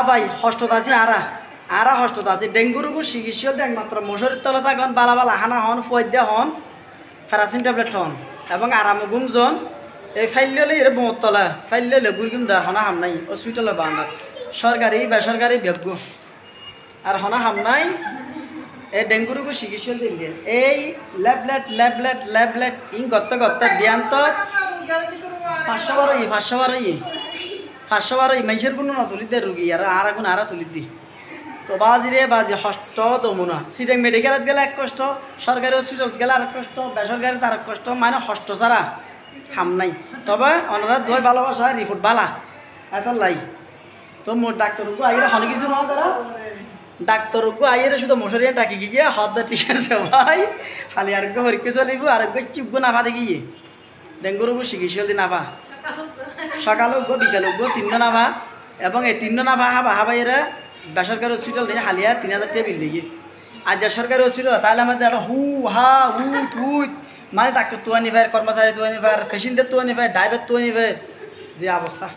ভাই হস্তত আছে আরা হস্তত আছে ডেঙ্গু রোগ চিকিৎসা একমাত্র মশারির তলে থাকুন বালা বালা হানা হন ফয়দা হন ফেরাসিন ট্যাবলেট হন এবং আরাম গুমজন এই ফাইলে এর বোঁত তলা ফাইলে গুরগুম দার হনা হাম নাই হসপিটালে বাংলার সরকারি বেসরকারি ব্যব্য আর হনা হাম নাই এই ডেঙ্গু রোগ চিকিৎসা দিলে এই ল্যাবলেট ইন করতে দিয়ান্ত 500 বার মানুষের কোনো না তুলি দে রুগী আর এখন আর তুলি দি তো বাজি হষ্ট দমুনা সিটেং মেডিকেলত গেলে এক কষ্ট সরকারি হসপিটালত গেলে আরেক কষ্ট বেসরকারি তার কষ্ট মানে হষ্ট ছাড়া হাম নাই তবে ওনারা দই ভালোবাসা রিপোর্ট বালা এখন লাই তো মোর ডাক্তারকে আইরে হনে কিছু না তারা ডাক্তারকে আইরে শুধু মশারি ডাকি গিয়ে হদ ঠিক আছে ভাই খালি আরেককে হরিকে চলিব আরেককে চুপবো না ভাতে গিয়ে ডেঙ্গু রোগ চিকিৎসা দি নাভা সকাল হোক বিকাল হোক 3 দিন নাভা এবং এই 3 দিন নাভা হাবা এরা বেসরকারি হসপিটাল নিয়ে হালিয়া 3000 টাকা বিল দিয়ে আর যে সরকারি হসপিটাল তাহলে আমাদের একটা হুত মানে ডাক্তার তুয়ানি ভাইয়ের কর্মচারী তুয়ানি ভাইয়ের পেশেন্টের তুয়ানি ভাই ড্রাইভার তুয়ানি ভাই যে অবস্থা